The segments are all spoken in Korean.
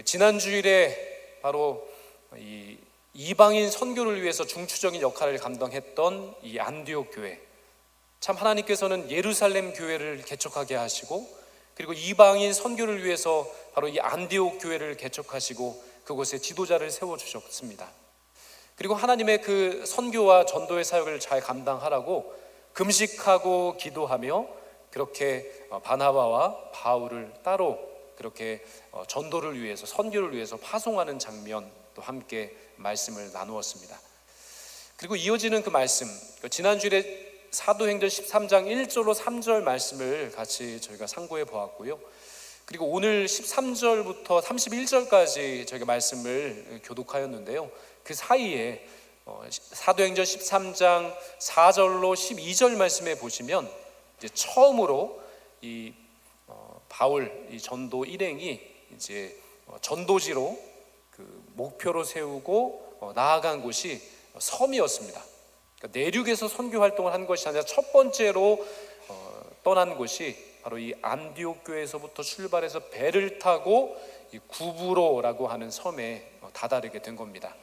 지난 주일에 바로 이 이방인 선교를 위해서 중추적인 역할을 감당했던 이 안디옥 교회, 참 하나님께서는 예루살렘 교회를 개척하게 하시고, 그리고 이방인 선교를 위해서 바로 이 안디옥 교회를 개척하시고 그곳에 지도자를 세워주셨습니다. 그리고 하나님의 그 선교와 전도의 사역을 잘 감당하라고 금식하고 기도하며 그렇게 바나바와 바울을 따로 그렇게 전도를 위해서, 선교를 위해서 파송하는 장면도 함께 말씀을 나누었습니다. 그리고 이어지는 그 말씀, 지난주에 사도행전 13장 1절로 3절 말씀을 같이 저희가 상고해 보았고요. 그리고 오늘 13절부터 31절까지 저희가 말씀을 교독하였는데요. 그 사이에 사도행전 13장 4절로 12절 말씀에 보시면 이제 처음으로 이 바울 이 전도 일행이 이제 전도지로 그 목표로 세우고 나아간 곳이 섬이었습니다. 그러니까 내륙에서 선교 활동을 한 것이 아니라 첫 번째로 떠난 곳이 바로 이 안디옥 교회에서부터 출발해서 배를 타고 이 구브로라고 하는 섬에 다다르게 된 겁니다.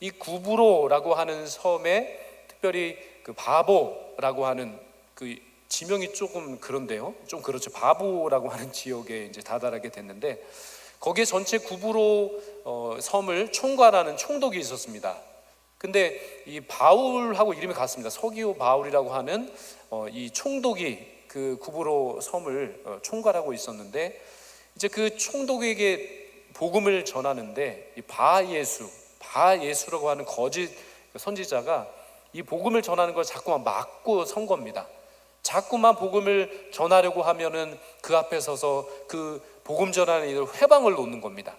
이 구브로라고 하는 섬에 특별히 그 바보라고 하는 그 지명이 조금 그런데요. 좀 그렇죠. 바보라고 하는 지역에 이제 다다르게 됐는데, 거기에 전체 구브로 섬을 총괄하는 총독이 있었습니다. 근데 이 바울하고 이름이 같습니다. 서기오 바울이라고 하는 이 총독이 그 구브로 섬을 총괄하고 있었는데, 이제 그 총독에게 복음을 전하는데 이 바예수라고 하는 거짓 선지자가 이 복음을 전하는 걸 자꾸만 막고 선 겁니다. 자꾸만 복음을 전하려고 하면은 그 앞에 서서 그 복음 전하는 이들 회방을 놓는 겁니다.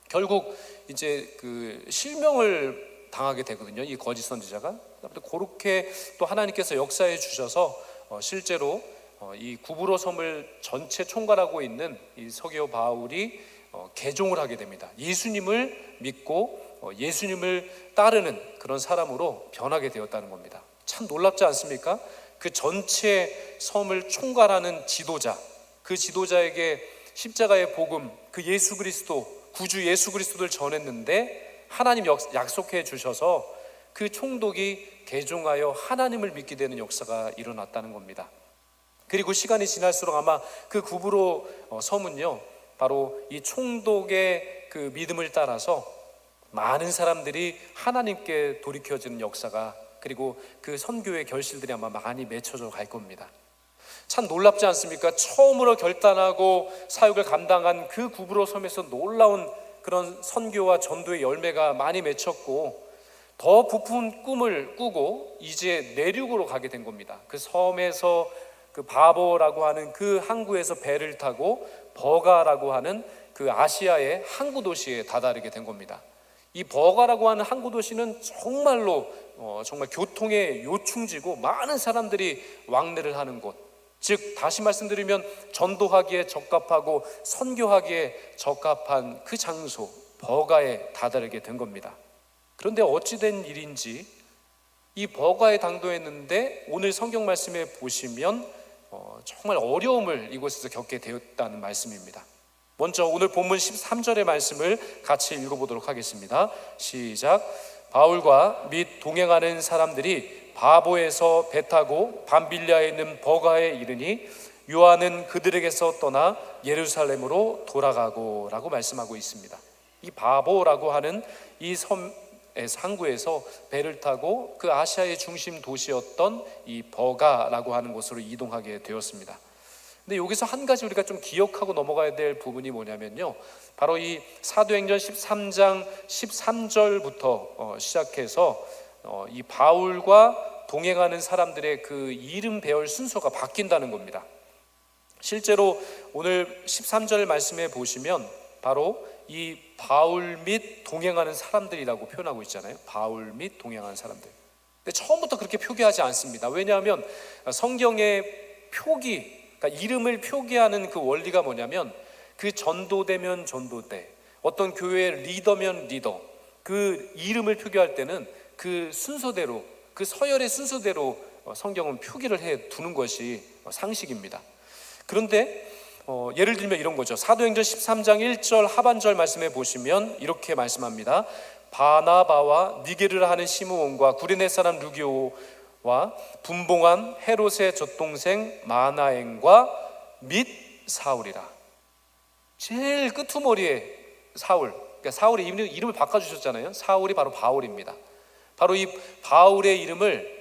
결국 이제 그 실명을 당하게 되거든요, 이 거짓 선지자가. 그렇게 또 하나님께서 역사해 주셔서 실제로 이 구브로 섬을 전체 총괄하고 있는 이 서기오 바울이 개종을 하게 됩니다. 예수님을 믿고 예수님을 따르는 그런 사람으로 변하게 되었다는 겁니다. 참 놀랍지 않습니까? 그 전체 섬을 총괄하는 지도자, 그 지도자에게 십자가의 복음, 그 예수 그리스도, 구주 예수 그리스도를 전했는데 하나님 약속해 주셔서 그 총독이 개종하여 하나님을 믿게 되는 역사가 일어났다는 겁니다. 그리고 시간이 지날수록 아마 그 구브로 섬은요, 바로 이 총독의 그 믿음을 따라서 많은 사람들이 하나님께 돌이켜지는 역사가, 그리고 그 선교의 결실들이 아마 많이 맺혀져 갈 겁니다. 참 놀랍지 않습니까? 처음으로 결단하고 사역을 감당한 그 구브로 섬에서 놀라운 그런 선교와 전도의 열매가 많이 맺혔고, 더 부푼 꿈을 꾸고 이제 내륙으로 가게 된 겁니다. 그 섬에서 그 바보라고 하는 그 항구에서 배를 타고 버가라고 하는 그 아시아의 항구 도시에 다다르게 된 겁니다. 이 버가라고 하는 항구 도시는 정말로 정말 교통의 요충지고 많은 사람들이 왕래를 하는 곳, 즉 다시 말씀드리면 전도하기에 적합하고 선교하기에 적합한 그 장소 버가에 다다르게 된 겁니다. 그런데 어찌된 일인지 이 버가에 당도했는데 오늘 성경 말씀에 보시면 정말 어려움을 이곳에서 겪게 되었다는 말씀입니다. 먼저 오늘 본문 13절의 말씀을 같이 읽어보도록 하겠습니다. 시작. 바울과 및 동행하는 사람들이 바보에서 배 타고 밤빌리아에 있는 버가에 이르니 요한은 그들에게서 떠나 예루살렘으로 돌아가고 라고 말씀하고 있습니다. 이 바보라고 하는 이 섬 항구에서 배를 타고 그 아시아의 중심 도시였던 이 버가라고 하는 곳으로 이동하게 되었습니다. 근데 여기서 한 가지 우리가 좀 기억하고 넘어가야 될 부분이 뭐냐면요, 바로 이 사도행전 13장 13절부터 시작해서 이 바울과 동행하는 사람들의 그 이름 배열 순서가 바뀐다는 겁니다. 실제로 오늘 13절 말씀에 보시면 바로 이 바울 및 동행하는 사람들이라고 표현하고 있잖아요. 바울 및 동행하는 사람들. 근데 처음부터 그렇게 표기하지 않습니다. 왜냐하면 성경의 표기, 그러니까 이름을 표기하는 그 원리가 뭐냐면 그 전도되면 전도대, 어떤 교회의 리더면 리더, 그 이름을 표기할 때는 그 순서대로, 그 서열의 순서대로 성경은 표기를 해 두는 것이 상식입니다. 그런데 예를 들면 이런 거죠. 사도행전 13장 1절 하반절 말씀에 보시면 이렇게 말씀합니다. 바나바와 니게르라 하는 시므온과 구레네 사람 루기오와 분봉한 헤롯의 젖동생 마나엔과 및 사울이라. 제일 끄트머리에 사울, 그러니까 사울의 이름을 바꿔주셨잖아요. 사울이 바로 바울입니다. 바로 이 바울의 이름을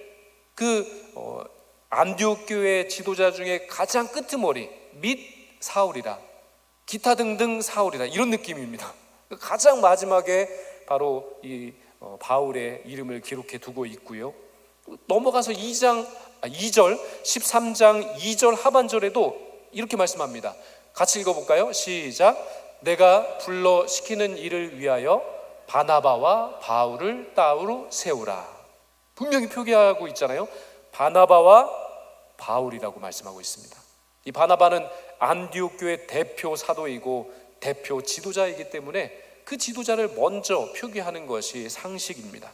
안디옥 교회 지도자 중에 가장 끄트머리 및 사울이라, 기타 등등 사울이라, 이런 느낌입니다. 가장 마지막에 바로 이 바울의 이름을 기록해 두고 있고요. 넘어가서 2절 13장 2절 하반절에도 이렇게 말씀합니다. 같이 읽어볼까요? 시작. 내가 불러 시키는 일을 위하여 바나바와 바울을 따로 세우라. 분명히 표기하고 있잖아요. 바나바와 바울이라고 말씀하고 있습니다. 이 바나바는 안디옥 교회 대표 사도이고 대표 지도자이기 때문에 그 지도자를 먼저 표기하는 것이 상식입니다.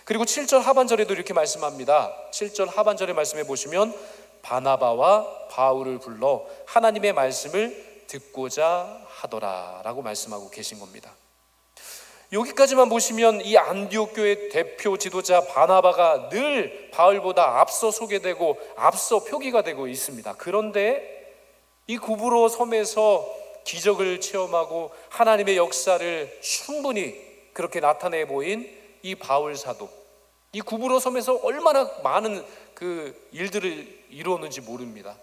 그리고 7절 하반절에도 이렇게 말씀합니다. 7절 하반절의 말씀에 보시면 바나바와 바울을 불러 하나님의 말씀을 듣고자 하더라 라고 말씀하고 계신 겁니다. 여기까지만 보시면 이 안디옥 교회 대표 지도자 바나바가 늘 바울보다 앞서 소개되고 앞서 표기가 되고 있습니다. 그런데 이 구브로 섬에서 기적을 체험하고 하나님의 역사를 충분히 그렇게 나타내 보인 이 바울 사도, 이 구브로 섬에서 얼마나 많은 그 일들을 이루었는지 모릅니다.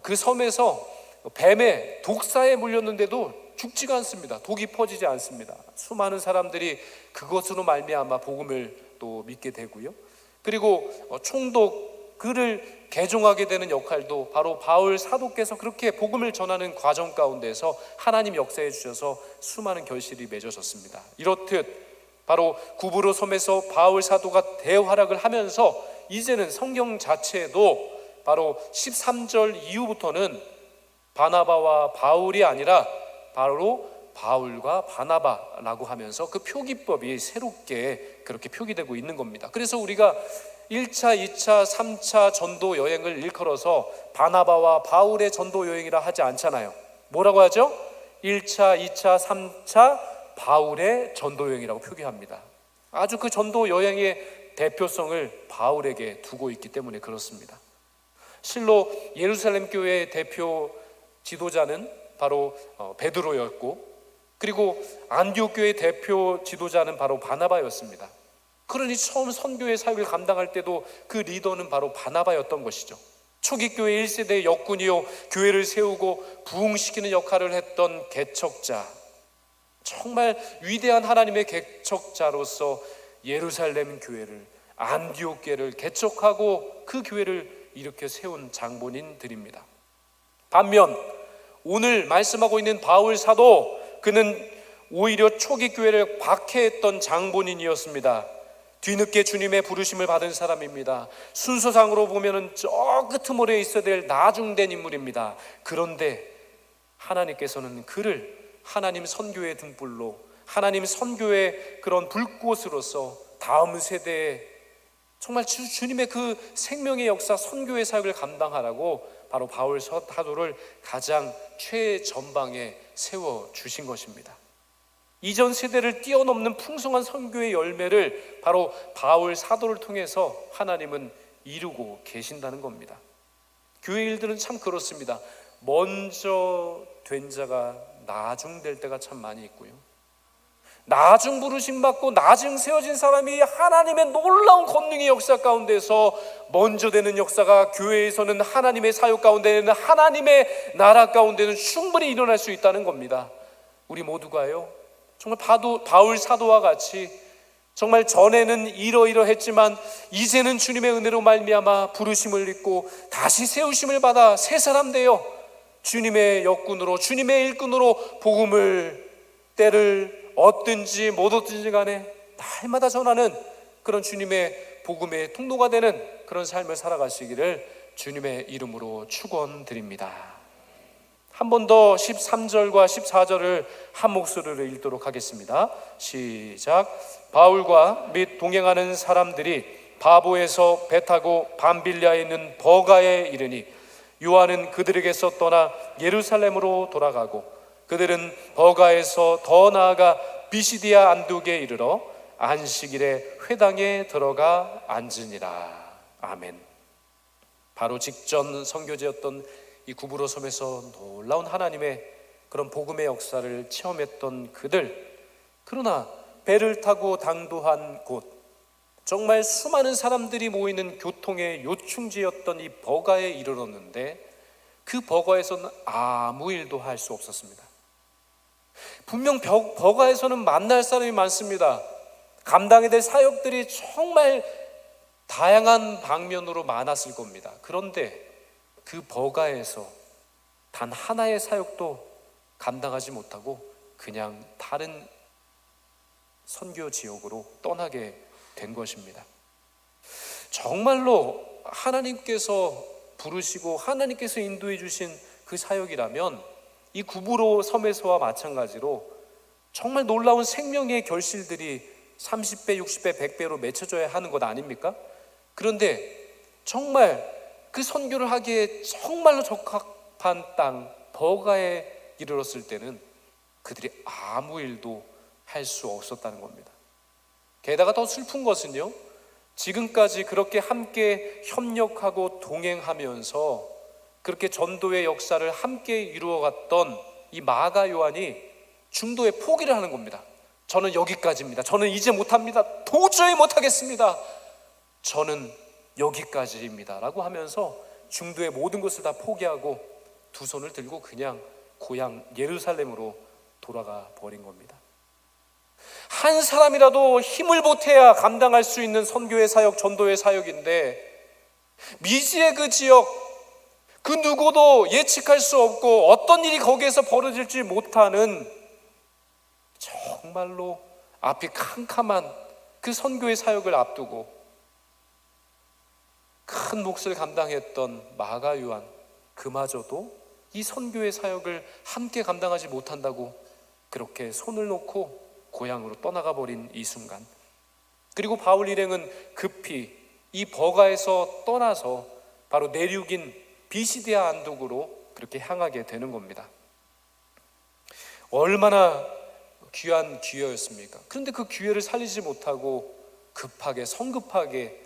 그 섬에서 뱀의 독사에 물렸는데도 죽지가 않습니다. 독이 퍼지지 않습니다. 수많은 사람들이 그것으로 말미암아 복음을 또 믿게 되고요. 그리고 총독 그를 개종하게 되는 역할도 바로 바울 사도께서 그렇게 복음을 전하는 과정 가운데서 하나님 역사해 주셔서 수많은 결실이 맺어졌습니다. 이렇듯 바로 구브로 섬에서 바울 사도가 대활약을 하면서 이제는 성경 자체도 바로 13절 이후부터는 바나바와 바울이 아니라 바로 바울과 바나바라고 하면서 그 표기법이 새롭게 그렇게 표기되고 있는 겁니다. 그래서 우리가 1차, 2차, 3차 전도 여행을 일컬어서 바나바와 바울의 전도 여행이라 하지 않잖아요. 뭐라고 하죠? 1차, 2차, 3차 바울의 전도 여행이라고 표기합니다. 아주 그 전도 여행의 대표성을 바울에게 두고 있기 때문에 그렇습니다. 실로 예루살렘 교회의 대표 지도자는 바로 베드로였고, 그리고 안디옥 교회의 대표 지도자는 바로 바나바였습니다. 그러니 처음 선교의 사역을 감당할 때도 그 리더는 바로 바나바였던 것이죠. 초기 교회 1세대의 역군이요, 교회를 세우고 부흥시키는 역할을 했던 개척자, 정말 위대한 하나님의 개척자로서 예루살렘 교회를, 안디옥 교회를 개척하고 그 교회를 일으켜 세운 장본인들입니다. 반면 오늘 말씀하고 있는 바울 사도, 그는 오히려 초기 교회를 박해했던 장본인이었습니다. 뒤늦게 주님의 부르심을 받은 사람입니다. 순서상으로 보면은 저 끄트머리에 있어야 될 나중된 인물입니다. 그런데 하나님께서는 그를 하나님 선교의 등불로, 하나님 선교의 그런 불꽃으로서 다음 세대에 정말 주님의 그 생명의 역사, 선교의 사역을 감당하라고 바로 바울 사도를 가장 최전방에 세워주신 것입니다. 이전 세대를 뛰어넘는 풍성한 선교의 열매를 바로 바울 사도를 통해서 하나님은 이루고 계신다는 겁니다. 교회 일들은 참 그렇습니다. 먼저 된 자가 나중 될 때가 참 많이 있고요, 나중 부르심 받고 나중 세워진 사람이 하나님의 놀라운 권능의 역사 가운데서 먼저 되는 역사가 교회에서는, 하나님의 사역 가운데는, 하나님의 나라 가운데는 충분히 일어날 수 있다는 겁니다. 우리 모두가요, 정말 바울 사도와 같이 정말 전에는 이러이러했지만 이제는 주님의 은혜로 말미암아 부르심을 입고 다시 세우심을 받아 새 사람 되어 주님의 역군으로, 주님의 일꾼으로 복음을, 때를 얻든지 못 얻든지 간에 날마다 전하는 그런 주님의 복음의 통로가 되는 그런 삶을 살아가시기를 주님의 이름으로 축원드립니다. 한 번 더 13절과 14절을 한 목소리로 읽도록 하겠습니다. 시작. 바울과 및 동행하는 사람들이 바보에서 배 타고 밤빌리아에 있는 버가에 이르니 요한은 그들에게서 떠나 예루살렘으로 돌아가고 그들은 버가에서 더 나아가 비시디아 안독에 이르러 안식일에 회당에 들어가 앉으니라. 아멘. 바로 직전 선교제였던 이 구브로 섬에서 놀라운 하나님의 그런 복음의 역사를 체험했던 그들, 그러나 배를 타고 당도한 곳, 정말 수많은 사람들이 모이는 교통의 요충지였던 이 버가에 이르렀는데 그 버가에서는 아무 일도 할 수 없었습니다. 분명 버가에서는 만날 사람이 많습니다. 감당해야 될 사역들이 정말 다양한 방면으로 많았을 겁니다. 그런데 그 버가에서 단 하나의 사역도 감당하지 못하고 그냥 다른 선교 지역으로 떠나게 된 것입니다. 정말로 하나님께서 부르시고 하나님께서 인도해 주신 그 사역이라면 이 구브로 섬에서와 마찬가지로 정말 놀라운 생명의 결실들이 30배, 60배, 100배로 맺혀져야 하는 것 아닙니까? 그런데 정말 그 선교를 하기에 정말로 적합한 땅 버가에 이르렀을 때는 그들이 아무 일도 할 수 없었다는 겁니다. 게다가 더 슬픈 것은요, 지금까지 그렇게 함께 협력하고 동행하면서 그렇게 전도의 역사를 함께 이루어갔던 이 마가 요한이 중도에 포기를 하는 겁니다. 저는 여기까지입니다. 저는 이제 못합니다. 도저히 못하겠습니다. 저는 여기까지입니다 라고 하면서 중도의 모든 것을 다 포기하고 두 손을 들고 그냥 고향 예루살렘으로 돌아가 버린 겁니다. 한 사람이라도 힘을 보태야 감당할 수 있는 선교의 사역, 전도의 사역인데 미지의 그 지역, 그 누구도 예측할 수 없고 어떤 일이 거기에서 벌어질지 못하는 정말로 앞이 캄캄한 그 선교의 사역을 앞두고 큰 몫을 감당했던 마가 요한, 그마저도 이 선교의 사역을 함께 감당하지 못한다고 그렇게 손을 놓고 고향으로 떠나가 버린 이 순간, 그리고 바울 일행은 급히 이 버가에서 떠나서 바로 내륙인 비시디아 안독으로 그렇게 향하게 되는 겁니다. 얼마나 귀한 기회였습니까? 그런데 그 기회를 살리지 못하고 급하게, 성급하게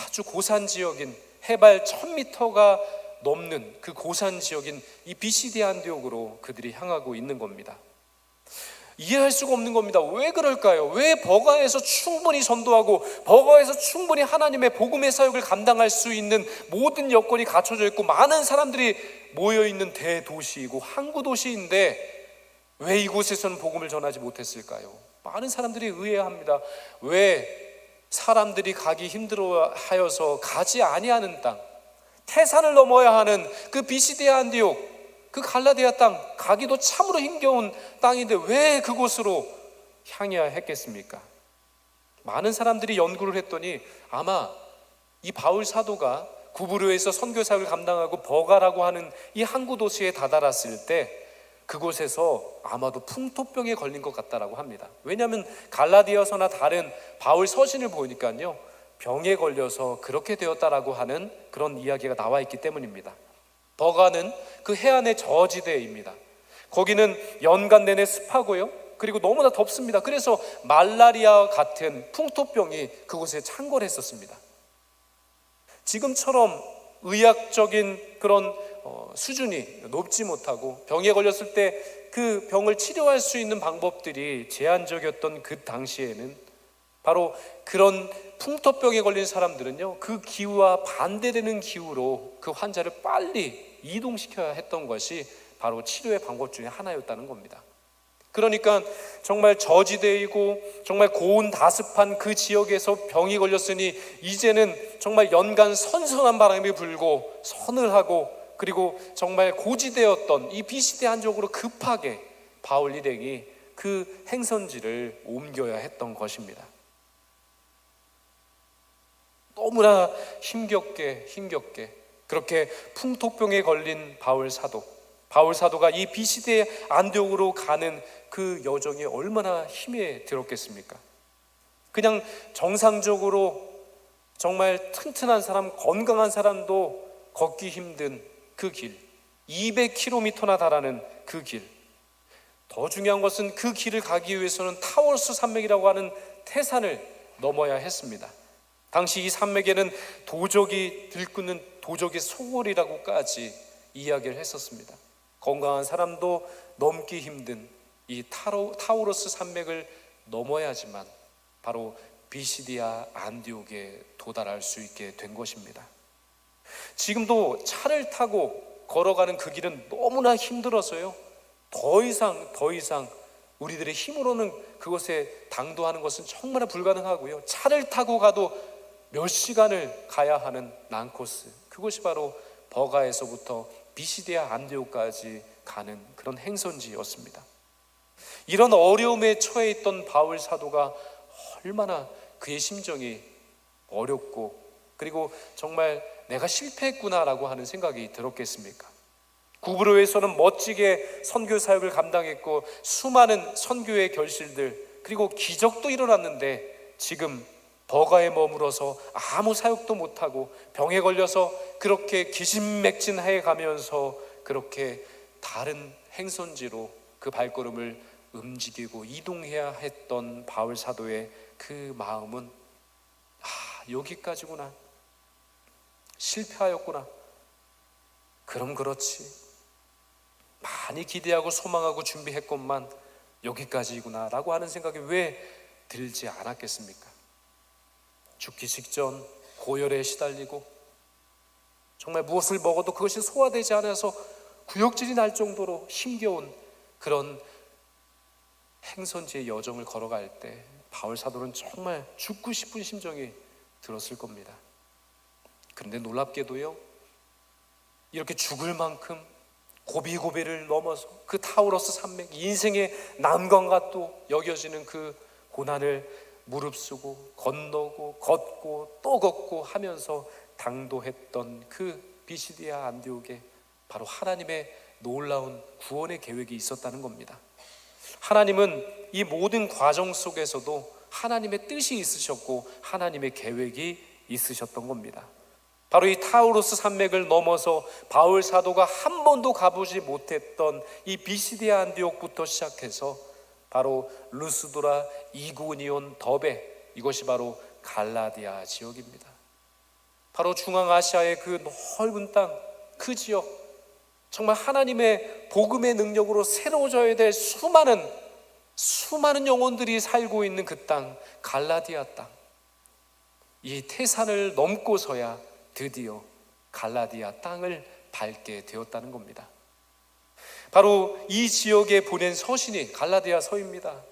아주 고산 지역인 해발 1000m가 넘는 그 고산 지역인 이 비시디아 안디옥으로 그들이 향하고 있는 겁니다. 이해할 수가 없는 겁니다. 왜 그럴까요? 왜 버가에서 충분히 전도하고 버가에서 충분히 하나님의 복음의 사역을 감당할 수 있는 모든 여건이 갖춰져 있고 많은 사람들이 모여있는 대도시이고 항구 도시인데 왜 이곳에서는 복음을 전하지 못했을까요? 많은 사람들이 의아합니다. 왜 사람들이 가기 힘들어하여서 가지 아니하는 땅, 태산을 넘어야 하는 그 비시디아 안디옥, 그 갈라디아 땅, 가기도 참으로 힘겨운 땅인데 왜 그곳으로 향해야 했겠습니까? 많은 사람들이 연구를 했더니 아마 이 바울 사도가 구브로에서 선교 사역을 감당하고 버가라고 하는 이 항구 도시에 다다랐을 때 그곳에서 아마도 풍토병에 걸린 것 같다라고 합니다. 왜냐하면 갈라디아서나 다른 바울 서신을 보니까요, 병에 걸려서 그렇게 되었다라고 하는 그런 이야기가 나와 있기 때문입니다. 버가는 그 해안의 저지대입니다. 거기는 연간 내내 습하고요, 그리고 너무나 덥습니다. 그래서 말라리아 같은 풍토병이 그곳에 창궐했었습니다. 지금처럼 의학적인 그런 수준이 높지 못하고 병에 걸렸을 때 그 병을 치료할 수 있는 방법들이 제한적이었던 그 당시에는 바로 그런 풍토병에 걸린 사람들은요, 그 기후와 반대되는 기후로 그 환자를 빨리 이동시켜야 했던 것이 바로 치료의 방법 중에 하나였다는 겁니다. 그러니까 정말 저지대이고 정말 고온 다습한 그 지역에서 병이 걸렸으니 이제는 정말 연간 선선한 바람이 불고 서늘하고 그리고 정말 고지대였던 이 비시디아 안쪽으로 급하게 바울 일행이 그 행선지를 옮겨야 했던 것입니다. 너무나 힘겹게 그렇게 풍토병에 걸린 바울 사도가 이 비시디아 안디옥으로 가는 그 여정이 얼마나 힘에 들었겠습니까? 그냥 정상적으로 정말 튼튼한 사람, 건강한 사람도 걷기 힘든 그 길, 200km나 달하는 그 길, 더 중요한 것은 그 길을 가기 위해서는 타우로스 산맥이라고 하는 태산을 넘어야 했습니다. 당시 이 산맥에는 도적이 들끓는 도적의 소굴이라고까지 이야기를 했었습니다. 건강한 사람도 넘기 힘든 이 타우로스 산맥을 넘어야지만 바로 비시디아 안디옥에 도달할 수 있게 된 것입니다. 지금도 차를 타고 걸어가는 그 길은 너무나 힘들어서요, 더 이상 우리들의 힘으로는 그곳에 당도하는 것은 정말 불가능하고요, 차를 타고 가도 몇 시간을 가야 하는 난코스, 그것이 바로 버가에서부터 비시디아 안디옥까지 가는 그런 행선지였습니다. 이런 어려움에 처해 있던 바울 사도가 얼마나 그의 심정이 어렵고, 그리고 정말 내가 실패했구나라고 하는 생각이 들었겠습니까? 구브로에서는 멋지게 선교 사역을 감당했고 수많은 선교의 결실들, 그리고 기적도 일어났는데 지금 버가에 머물어서 아무 사역도 못하고 병에 걸려서 그렇게 기진맥진해 가면서 그렇게 다른 행선지로 그 발걸음을 움직이고 이동해야 했던 바울 사도의 그 마음은, 여기까지구나, 실패하였구나, 그럼 그렇지, 많이 기대하고 소망하고 준비했건만 여기까지구나 라고 하는 생각이 왜 들지 않았겠습니까? 죽기 직전 고열에 시달리고 정말 무엇을 먹어도 그것이 소화되지 않아서 구역질이 날 정도로 힘겨운 그런 행선지의 여정을 걸어갈 때 바울 사도는 정말 죽고 싶은 심정이 들었을 겁니다. 그런데 놀랍게도요, 이렇게 죽을 만큼 고비고비를 넘어서 그 타우로스 산맥, 인생의 난관과 또 여겨지는 그 고난을 무릅쓰고 건너고 걷고 또 걷고 하면서 당도했던 그 비시디아 안디옥에 바로 하나님의 놀라운 구원의 계획이 있었다는 겁니다. 하나님은 이 모든 과정 속에서도 하나님의 뜻이 있으셨고 하나님의 계획이 있으셨던 겁니다. 바로 이 타우로스 산맥을 넘어서 바울 사도가 한 번도 가보지 못했던 이 비시디아 안디옥부터 시작해서 바로 루스드라, 이고니온, 더베, 이것이 바로 갈라디아 지역입니다. 바로 중앙아시아의 그 넓은 땅, 그 지역, 정말 하나님의 복음의 능력으로 새로워져야 될 수많은 영혼들이 살고 있는 그 땅, 갈라디아 땅, 이 태산을 넘고서야 드디어 갈라디아 땅을 밟게 되었다는 겁니다. 바로 이 지역에 보낸 서신이 갈라디아서입니다.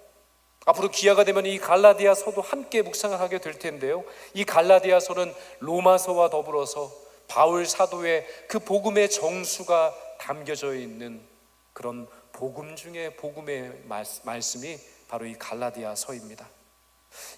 앞으로 기회가 되면 이 갈라디아서도 함께 묵상을 하게 될 텐데요, 이 갈라디아서는 로마서와 더불어서 바울 사도의 그 복음의 정수가 담겨져 있는 그런 복음 중에 복음의 말씀이 바로 이 갈라디아서입니다.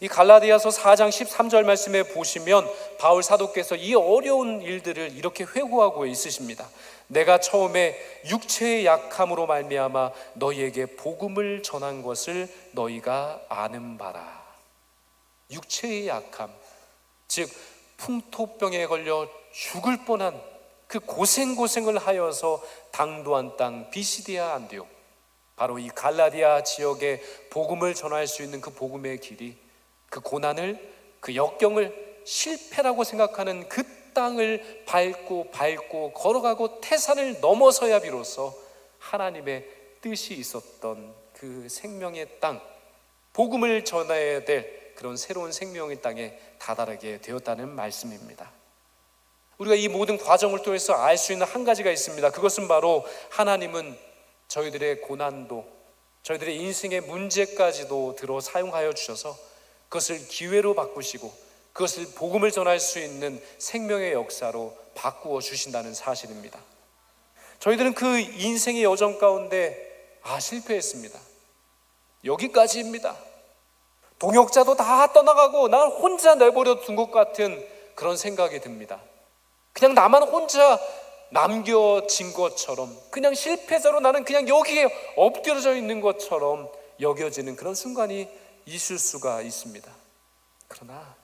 이 갈라디아서 4장 13절 말씀에 보시면 바울 사도께서 이 어려운 일들을 이렇게 회고하고 있으십니다. 내가 처음에 육체의 약함으로 말미암아 너희에게 복음을 전한 것을 너희가 아는 바라. 육체의 약함, 즉 풍토병에 걸려 죽을 뻔한 그 고생을 하여서 당도한 땅 비시디아 안디옥, 바로 이 갈라디아 지역에 복음을 전할 수 있는 그 복음의 길이, 그 고난을, 그 역경을 실패라고 생각하는 그 땅을 밟고 걸어가고 태산을 넘어서야 비로소 하나님의 뜻이 있었던 그 생명의 땅, 복음을 전해야 될 그런 새로운 생명의 땅에 다다르게 되었다는 말씀입니다. 우리가 이 모든 과정을 통해서 알 수 있는 한 가지가 있습니다. 그것은 바로 하나님은 저희들의 고난도, 저희들의 인생의 문제까지도 들어 사용하여 주셔서 그것을 기회로 바꾸시고 그것을 복음을 전할 수 있는 생명의 역사로 바꾸어 주신다는 사실입니다. 저희들은 그 인생의 여정 가운데 실패했습니다, 여기까지입니다, 동역자도 다 떠나가고 난 혼자 내버려 둔 것 같은 그런 생각이 듭니다. 그냥 나만 혼자 남겨진 것처럼, 그냥 실패자로 나는 그냥 여기에 엎드려져 있는 것처럼 여겨지는 그런 순간이 있을 수가 있습니다. 그러나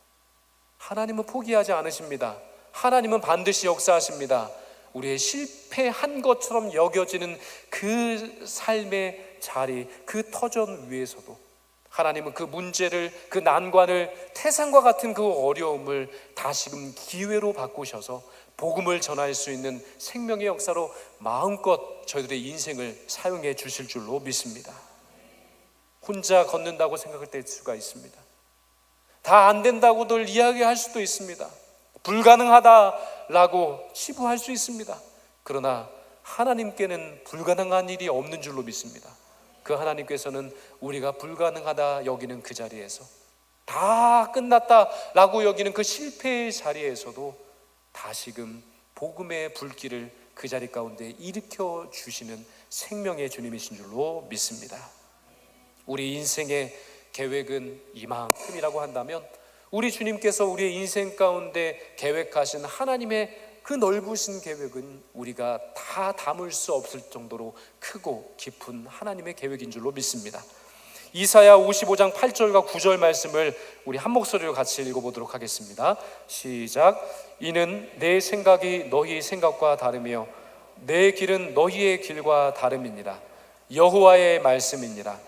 하나님은 포기하지 않으십니다. 하나님은 반드시 역사하십니다. 우리의 실패한 것처럼 여겨지는 그 삶의 자리, 그 터전 위에서도 하나님은 그 문제를, 그 난관을, 태산과 같은 그 어려움을 다시금 기회로 바꾸셔서 복음을 전할 수 있는 생명의 역사로 마음껏 저희들의 인생을 사용해 주실 줄로 믿습니다. 혼자 걷는다고 생각될 수가 있습니다. 다 안 된다고들 이야기할 수도 있습니다. 불가능하다라고 치부할 수 있습니다. 그러나 하나님께는 불가능한 일이 없는 줄로 믿습니다. 그 하나님께서는 우리가 불가능하다 여기는 그 자리에서, 다 끝났다라고 여기는 그 실패의 자리에서도 다시금 복음의 불길을 그 자리 가운데 일으켜 주시는 생명의 주님이신 줄로 믿습니다. 우리 인생의 계획은 이만큼이라고 한다면 우리 주님께서 우리의 인생 가운데 계획하신 하나님의 그 넓으신 계획은 우리가 다 담을 수 없을 정도로 크고 깊은 하나님의 계획인 줄로 믿습니다. 이사야 55장 8절과 9절 말씀을 우리 한 목소리로 같이 읽어보도록 하겠습니다. 시작. 이는 내 생각이 너희 생각과 다르며 내 길은 너희의 길과 다름이니라. 여호와의 말씀이니라.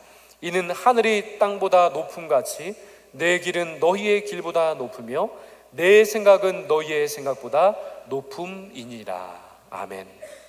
이는 하늘이 땅보다 높음같이 내 길은 너희의 길보다 높으며 내 생각은 너희의 생각보다 높음이니라. 아멘.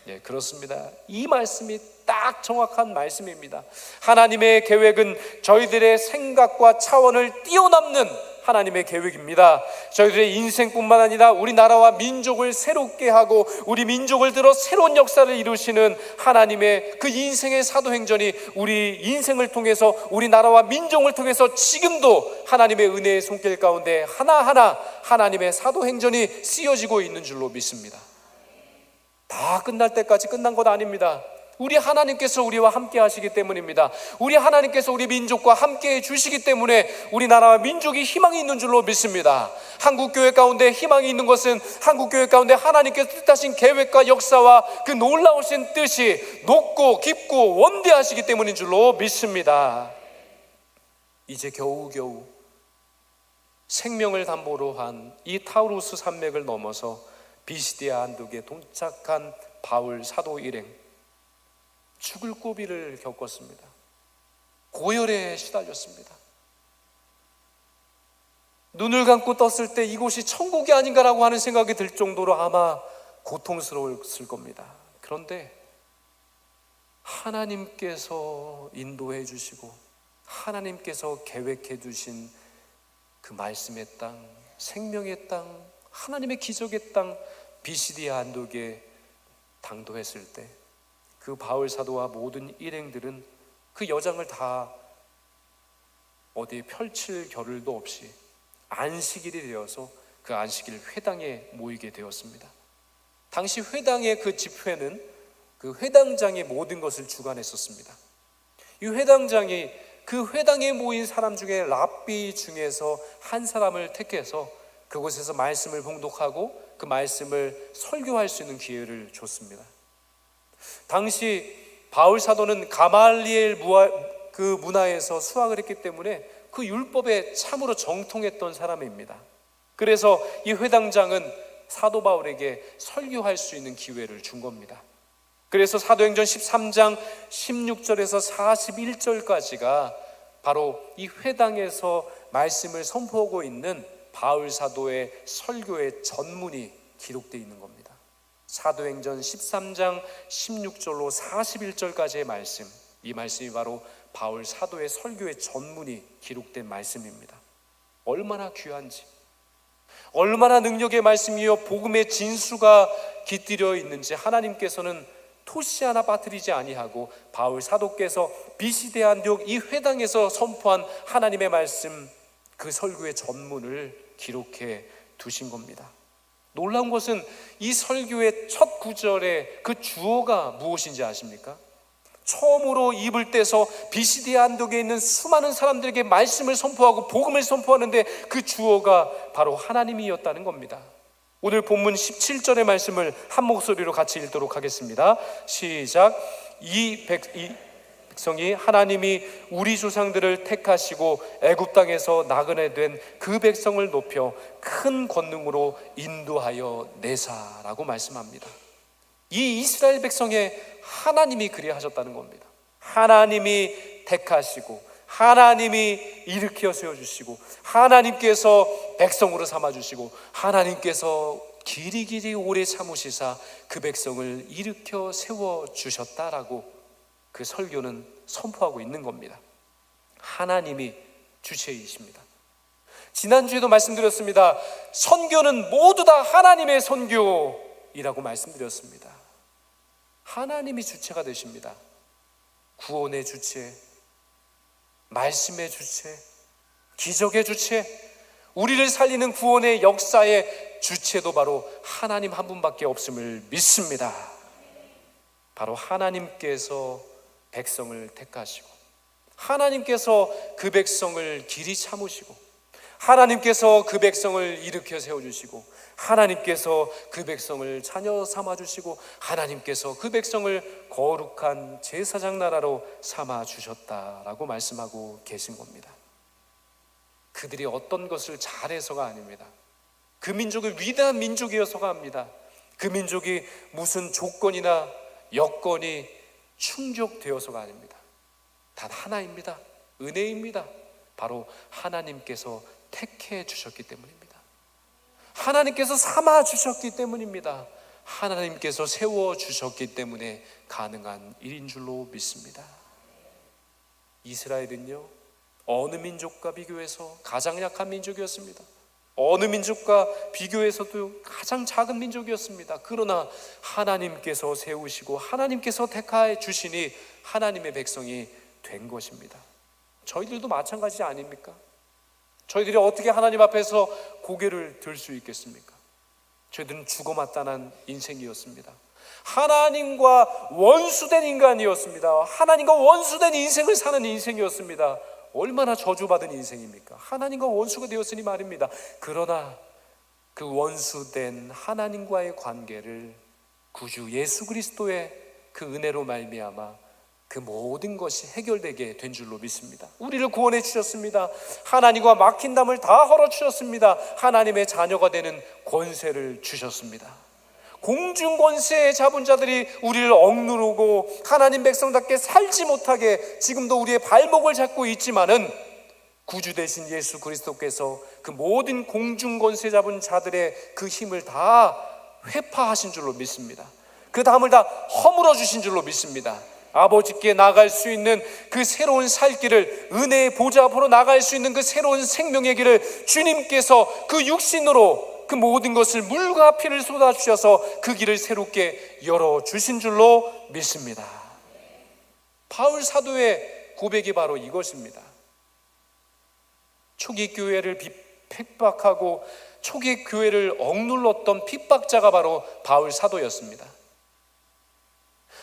예, 그렇습니다. 이 말씀이 딱 정확한 말씀입니다. 하나님의 계획은 저희들의 생각과 차원을 뛰어넘는 하나님의 계획입니다. 저희들의 인생뿐만 아니라 우리나라와 민족을 새롭게 하고 우리 민족을 들어 새로운 역사를 이루시는 하나님의 그 인생의 사도행전이 우리 인생을 통해서, 우리나라와 민족을 통해서 지금도 하나님의 은혜의 손길 가운데 하나하나 하나님의 사도행전이 쓰여지고 있는 줄로 믿습니다. 다 끝날 때까지 끝난 것 아닙니다. 우리 하나님께서 우리와 함께 하시기 때문입니다. 우리 하나님께서 우리 민족과 함께 해주시기 때문에 우리나라와 민족이 희망이 있는 줄로 믿습니다. 한국교회 가운데 희망이 있는 것은 한국교회 가운데 하나님께서 뜻하신 계획과 역사와 그 놀라우신 뜻이 높고 깊고 원대하시기 때문인 줄로 믿습니다. 이제 겨우겨우 생명을 담보로 한 이 타우루스 산맥을 넘어서 비시디아 안독에 도착한 바울 사도 일행, 죽을 고비를 겪었습니다. 고열에 시달렸습니다. 눈을 감고 떴을 때 이곳이 천국이 아닌가라고 하는 생각이 들 정도로 아마 고통스러웠을 겁니다. 그런데 하나님께서 인도해 주시고 하나님께서 계획해 두신 그 말씀의 땅, 생명의 땅, 하나님의 기적의 땅 비시디아 안독에 당도했을 때 그 바울 사도와 모든 일행들은 그 여정을 다 어디에 펼칠 겨를도 없이 안식일이 되어서 그 안식일 회당에 모이게 되었습니다. 당시 회당의 그 집회는 그 회당장이 모든 것을 주관했었습니다. 이 회당장이 그 회당에 모인 사람 중에 랍비 중에서 한 사람을 택해서 그곳에서 말씀을 봉독하고 그 말씀을 설교할 수 있는 기회를 줬습니다. 당시 바울 사도는 가말리엘 그 문화에서 수학을 했기 때문에 그 율법에 참으로 정통했던 사람입니다. 그래서 이 회당장은 사도 바울에게 설교할 수 있는 기회를 준 겁니다. 그래서 사도행전 13장 16절에서 41절까지가 바로 이 회당에서 말씀을 선포하고 있는 바울 사도의 설교의 전문이 기록되어 있는 겁니다. 사도행전 13장 16절로 41절까지의 말씀, 이 말씀이 바로 바울 사도의 설교의 전문이 기록된 말씀입니다. 얼마나 귀한지, 얼마나 능력의 말씀이요 복음의 진수가 깃들여 있는지 하나님께서는 토시 하나 빠뜨리지 아니하고 바울 사도께서 비시디아 안독 이 회당에서 선포한 하나님의 말씀, 그 설교의 전문을 기록해 두신 겁니다. 놀라운 것은 이 설교의 첫 구절의 그 주어가 무엇인지 아십니까? 처음으로 입을 떼서 비시디아 안독에 있는 수많은 사람들에게 말씀을 선포하고 복음을 선포하는데 그 주어가 바로 하나님이었다는 겁니다. 오늘 본문 17절의 말씀을 한 목소리로 같이 읽도록 하겠습니다. 시작. 백성이 하나님이 우리 조상들을 택하시고 애굽 땅에서 나그네 된 그 백성을 높여 큰 권능으로 인도하여 내사라고 말씀합니다. 이 이스라엘 백성에 하나님이 그리하셨다는 겁니다. 하나님이 택하시고 하나님이 일으켜 세워주시고 하나님께서 백성으로 삼아주시고 하나님께서 길이길이 오래 참으시사 그 백성을 일으켜 세워주셨다라고 그 설교는 선포하고 있는 겁니다. 하나님이 주체이십니다. 지난주에도 말씀드렸습니다. 선교는 모두 다 하나님의 선교이라고 말씀드렸습니다. 하나님이 주체가 되십니다. 구원의 주체, 말씀의 주체, 기적의 주체, 우리를 살리는 구원의 역사의 주체도 바로 하나님 한 분밖에 없음을 믿습니다. 바로 하나님께서 백성을 택하시고 하나님께서 그 백성을 길이 참으시고 하나님께서 그 백성을 일으켜 세워주시고 하나님께서 그 백성을 자녀 삼아주시고 하나님께서 그 백성을 거룩한 제사장 나라로 삼아주셨다라고 말씀하고 계신 겁니다. 그들이 어떤 것을 잘해서가 아닙니다. 그 민족이 위대한 민족이어서가 아닙니다. 그 민족이 무슨 조건이나 여건이 충족되어서가 아닙니다. 단 하나입니다. 은혜입니다. 바로 하나님께서 택해 주셨기 때문입니다. 하나님께서 삼아 주셨기 때문입니다. 하나님께서 세워 주셨기 때문에 가능한 일인 줄로 믿습니다. 이스라엘은요, 어느 민족과 비교해서 가장 약한 민족이었습니다. 어느 민족과 비교해서도 가장 작은 민족이었습니다. 그러나 하나님께서 세우시고 하나님께서 택하여 주시니 하나님의 백성이 된 것입니다. 저희들도 마찬가지 아닙니까? 저희들이 어떻게 하나님 앞에서 고개를 들 수 있겠습니까? 저희들은 죽어마땅한 인생이었습니다. 하나님과 원수된 인간이었습니다. 하나님과 원수된 인생을 사는 인생이었습니다. 얼마나 저주받은 인생입니까? 하나님과 원수가 되었으니 말입니다. 그러나 그 원수된 하나님과의 관계를 구주 예수 그리스도의 그 은혜로 말미암아 그 모든 것이 해결되게 된 줄로 믿습니다. 우리를 구원해 주셨습니다. 하나님과 막힌 담을 다 헐어 주셨습니다. 하나님의 자녀가 되는 권세를 주셨습니다. 공중 권세에 잡은 자들이 우리를 억누르고 하나님 백성답게 살지 못하게 지금도 우리의 발목을 잡고 있지만은 구주 되신 예수 그리스도께서 그 모든 공중 권세 잡은 자들의 그 힘을 다 회파하신 줄로 믿습니다. 그 담을 다 허물어 주신 줄로 믿습니다. 아버지께 나갈 수 있는 그 새로운 살 길을, 은혜의 보좌 앞으로 나갈 수 있는 그 새로운 생명의 길을 주님께서 그 육신으로 그 모든 것을 물과 피를 쏟아주셔서 그 길을 새롭게 열어주신 줄로 믿습니다. 바울 사도의 고백이 바로 이것입니다. 초기 교회를 핍박하고 초기 교회를 억눌렀던 핍박자가 바로 바울 사도였습니다.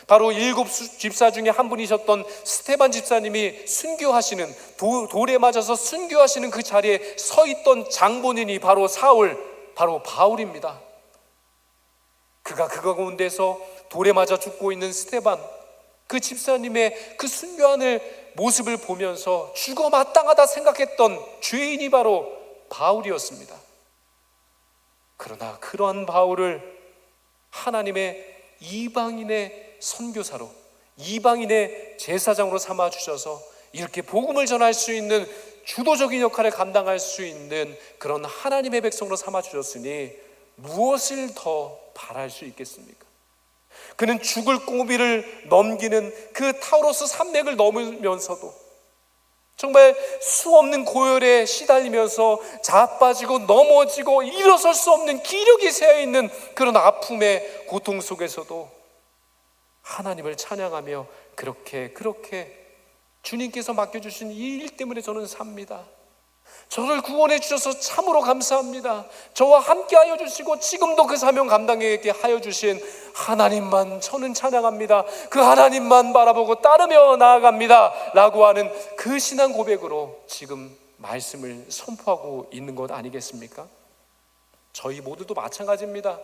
바로 7 집사 중에 한 분이셨던 스데반 집사님이 순교하시는, 돌에 맞아서 순교하시는 그 자리에 서 있던 장본인이 바로 사울, 바로 바울입니다. 그가 그 가운데서 돌에 맞아 죽고 있는 스데반, 그 집사님의 그 순교하는 모습을 보면서 죽어 마땅하다 생각했던 죄인이 바로 바울이었습니다. 그러나 그러한 바울을 하나님의 이방인의 선교사로, 이방인의 제사장으로 삼아주셔서 이렇게 복음을 전할 수 있는 주도적인 역할을 감당할 수 있는 그런 하나님의 백성으로 삼아주셨으니 무엇을 더 바랄 수 있겠습니까? 그는 죽을 고비를 넘기는 그 타우로스 산맥을 넘으면서도 정말 수없는 고열에 시달리면서 자빠지고 넘어지고 일어설 수 없는 기력이 새어있는 그런 아픔의 고통 속에서도 하나님을 찬양하며 그렇게 주님께서 맡겨주신 이 일 때문에 저는 삽니다. 저를 구원해 주셔서 참으로 감사합니다. 저와 함께 하여 주시고 지금도 그 사명 감당하게 하여 주신 하나님만 저는 찬양합니다. 그 하나님만 바라보고 따르며 나아갑니다 라고 하는 그 신앙 고백으로 지금 말씀을 선포하고 있는 것 아니겠습니까? 저희 모두도 마찬가지입니다.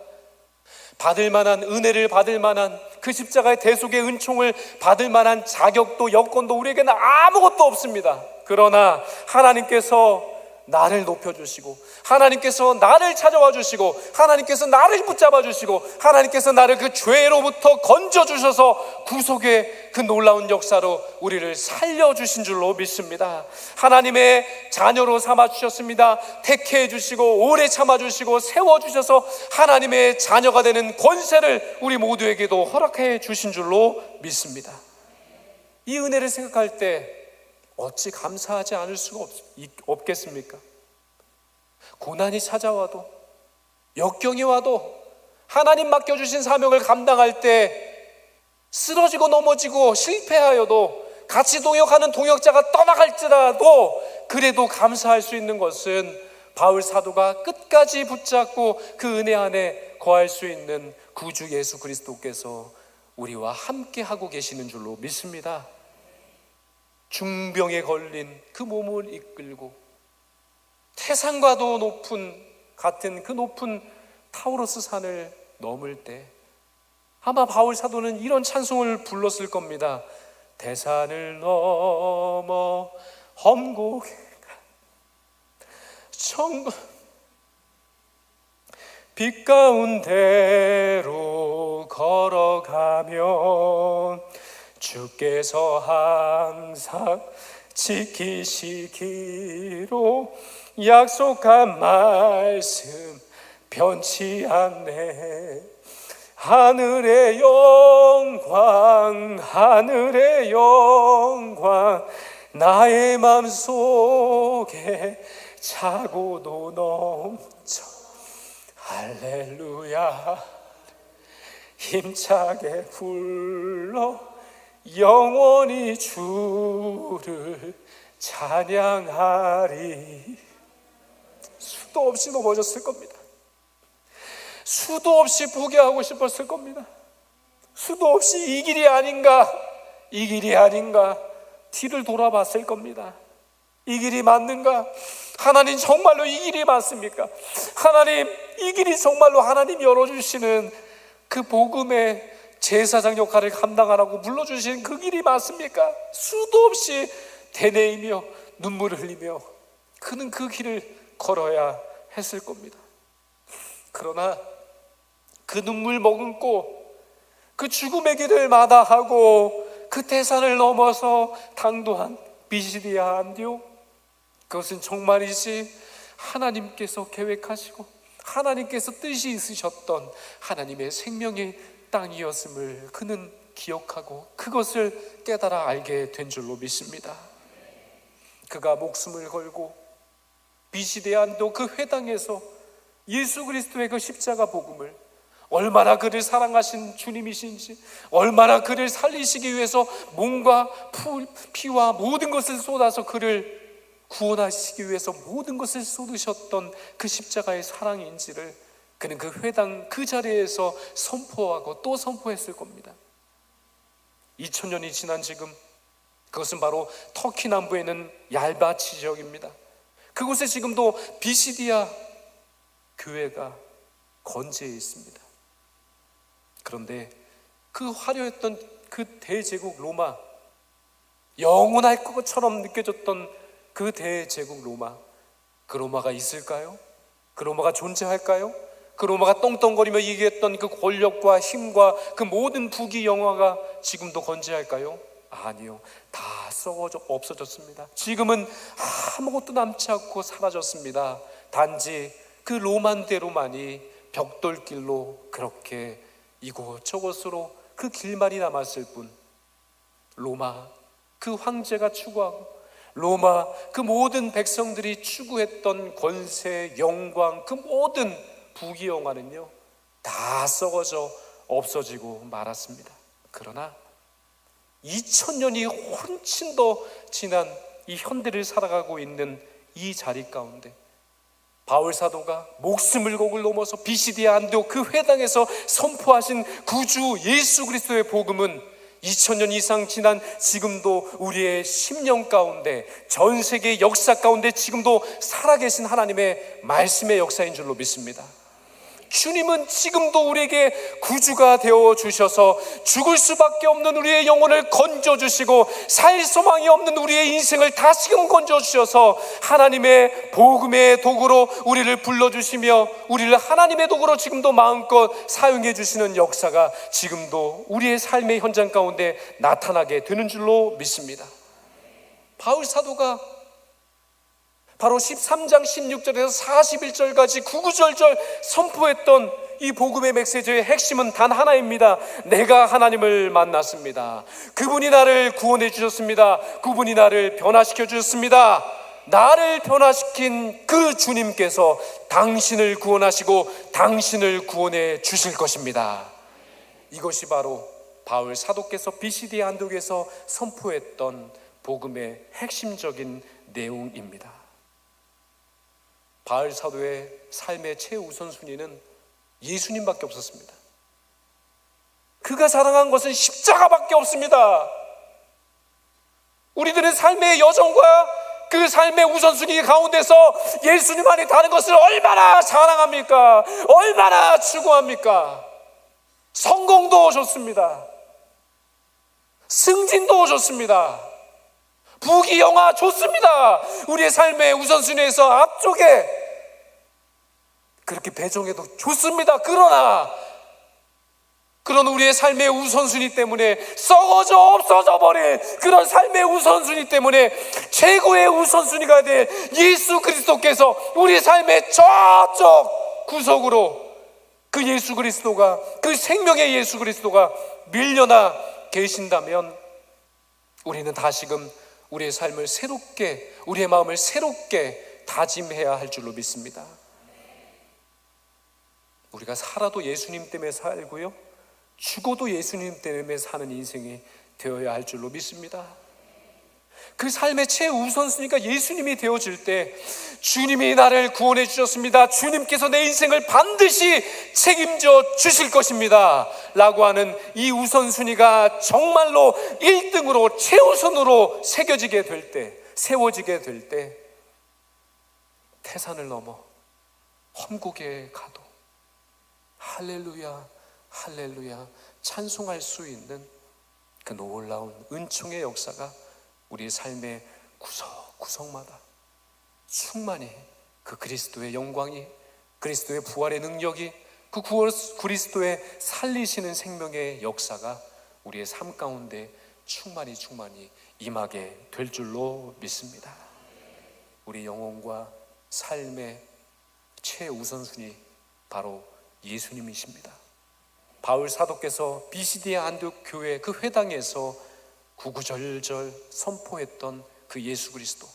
받을 만한 은혜를 받을 만한 그 십자가의 대속의 은총을 받을 만한 자격도 여건도 우리에게는 아무것도 없습니다. 그러나 하나님께서 나를 높여주시고, 하나님께서 나를 찾아와 주시고, 하나님께서 나를 붙잡아 주시고, 하나님께서 나를 그 죄로부터 건져주셔서 구속의 그 놀라운 역사로 우리를 살려주신 줄로 믿습니다. 하나님의 자녀로 삼아주셨습니다. 택해 주시고 오래 참아주시고 세워주셔서 하나님의 자녀가 되는 권세를 우리 모두에게도 허락해 주신 줄로 믿습니다. 이 은혜를 생각할 때 어찌 감사하지 않을 수가 없겠습니까? 고난이 찾아와도, 역경이 와도, 하나님 맡겨주신 사명을 감당할 때 쓰러지고 넘어지고 실패하여도, 같이 동역하는 동역자가 떠나갈지라도 그래도 감사할 수 있는 것은 바울 사도가 끝까지 붙잡고 그 은혜 안에 거할 수 있는 구주 예수 그리스도께서 우리와 함께 하고 계시는 줄로 믿습니다. 중병에 걸린 그 몸을 이끌고 태산과도 같은 그 높은 타우로스 산을 넘을 때 아마 바울 사도는 이런 찬송을 불렀을 겁니다. 대산을 넘어 험곡에 빛 가운데로 걸어가면 주께서 항상 지키시기로 약속한 말씀 변치 않네. 하늘의 영광, 하늘의 영광 나의 맘속에 차고도 넘쳐. 할렐루야 힘차게 불러 영원히 주를 찬양하리. 수도 없이 넘어졌을 겁니다. 수도 없이 포기하고 싶었을 겁니다. 수도 없이 이 길이 아닌가, 이 길이 아닌가 뒤를 돌아봤을 겁니다. 이 길이 맞는가? 하나님 정말로 이 길이 맞습니까? 하나님 이 길이 정말로 하나님 열어주시는 그 복음의 제사장 역할을 감당하라고 불러주신 그 길이 맞습니까? 수도 없이 되뇌이며 눈물을 흘리며 그는 그 길을 걸어야 했을 겁니다. 그러나 그 눈물 머금고 그 죽음의 길을 마다하고 그 대산을 넘어서 당도한 비시디아 안디옥, 그것은 정말이지 하나님께서 계획하시고 하나님께서 뜻이 있으셨던 하나님의 생명의 땅이었음을 그는 기억하고 그것을 깨달아 알게 된 줄로 믿습니다. 그가 목숨을 걸고 비시디아 안디옥 그 회당에서 예수 그리스도의 그 십자가 복음을, 얼마나 그를 사랑하신 주님이신지, 얼마나 그를 살리시기 위해서 몸과 피와 모든 것을 쏟아서 그를 구원하시기 위해서 모든 것을 쏟으셨던 그 십자가의 사랑인지를 그는 그 회당 그 자리에서 선포하고 또 선포했을 겁니다. 2000년이 지난 지금 그것은 바로 터키 남부에 있는 얄바치 지역입니다. 그곳에 지금도 비시디아 교회가 건재해 있습니다. 그런데 그 화려했던 그 대제국 로마, 영원할 것처럼 느껴졌던 그 대제국 로마, 그 로마가 있을까요? 그 로마가 존재할까요? 그 로마가 떵떵거리며 얘기했던 그 권력과 힘과 그 모든 부귀 영화가 지금도 건재할까요? 아니요, 다 썩어져 없어졌습니다. 지금은 아무것도 남지 않고 사라졌습니다. 단지 그 로만대로만이 벽돌길로 그렇게 이곳저곳으로 그 길만이 남았을 뿐, 로마 그 황제가 추구하고 로마 그 모든 백성들이 추구했던 권세, 영광, 그 모든 부귀 영화는요 다 썩어져 없어지고 말았습니다. 그러나 2000년이 훨씬 더 지난 이 현대를 살아가고 있는 이 자리 가운데 바울 사도가 목숨을 곡을 넘어서 비시디아 안디옥 그 회당에서 선포하신 구주 예수 그리스도의 복음은 2000년 이상 지난 지금도 우리의 심령 가운데, 전 세계 역사 가운데 지금도 살아계신 하나님의 말씀의 역사인 줄로 믿습니다. 주님은 지금도 우리에게 구주가 되어 주셔서 죽을 수밖에 없는 우리의 영혼을 건져 주시고 살 소망이 없는 우리의 인생을 다시금 건져 주셔서 하나님의 복음의 도구로 우리를 불러주시며 우리를 하나님의 도구로 지금도 마음껏 사용해 주시는 역사가 지금도 우리의 삶의 현장 가운데 나타나게 되는 줄로 믿습니다. 바울 사도가 바로 13장 16절에서 41절까지 구구절절 선포했던 이 복음의 메시지의 핵심은 단 하나입니다. 내가 하나님을 만났습니다. 그분이 나를 구원해 주셨습니다. 그분이 나를 변화시켜 주셨습니다. 나를 변화시킨 그 주님께서 당신을 구원하시고 당신을 구원해 주실 것입니다. 이것이 바로 바울 사도께서 비시디 안독에서 선포했던 복음의 핵심적인 내용입니다. 바울 사도의 삶의 최우선순위는 예수님밖에 없었습니다. 그가 자랑한 것은 십자가밖에 없습니다. 우리들은 삶의 여정과 그 삶의 우선순위 가운데서 예수님 안에 다른 것을 얼마나 자랑합니까? 얼마나 추구합니까? 성공도 좋습니다. 승진도 좋습니다. 부귀영화 좋습니다. 우리의 삶의 우선순위에서 앞쪽에 그렇게 배정해도 좋습니다. 그러나 그런 우리의 삶의 우선순위 때문에 썩어져 없어져 버린 그런 삶의 우선순위 때문에 최고의 우선순위가 된 예수 그리스도께서 우리 삶의 저쪽 구석으로 그 예수 그리스도가, 그 생명의 예수 그리스도가 밀려나 계신다면 우리는 다시금 우리의 삶을 새롭게, 우리의 마음을 새롭게 다짐해야 할 줄로 믿습니다. 우리가 살아도 예수님 때문에 살고요, 죽어도 예수님 때문에 사는 인생이 되어야 할 줄로 믿습니다. 그 삶의 최우선순위가 예수님이 되어질 때 주님이 나를 구원해 주셨습니다. 주님께서 내 인생을 반드시 책임져 주실 것입니다 라고 하는 이 우선순위가 정말로 1등으로 최우선으로 새겨지게 될 때, 세워지게 될 때 태산을 넘어 험곡에 가도 할렐루야 할렐루야 찬송할 수 있는 그 놀라운 은총의 역사가 우리의 삶의 구석구석마다 충만히 그 그리스도의 영광이, 그리스도의 부활의 능력이, 그 그리스도의 살리시는 생명의 역사가 우리의 삶 가운데 충만히 임하게 될 줄로 믿습니다. 우리 영혼과 삶의 최우선순위 바로 예수님이십니다. 바울 사도께서 비시디의 안독 교회 그 회당에서 구구절절 선포했던 그 예수 그리스도,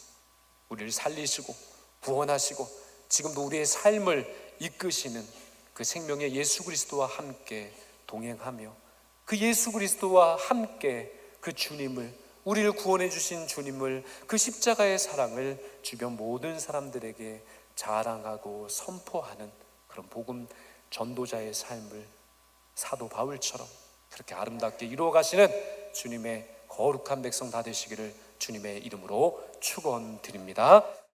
우리를 살리시고 구원하시고 지금도 우리의 삶을 이끄시는 그 생명의 예수 그리스도와 함께 동행하며 그 예수 그리스도와 함께 그 주님을, 우리를 구원해 주신 주님을, 그 십자가의 사랑을 주변 모든 사람들에게 자랑하고 선포하는 그런 복음 전도자의 삶을 사도 바울처럼 그렇게 아름답게 이루어 가시는 주님의 거룩한 백성 다 되시기를 주님의 이름으로 축원드립니다.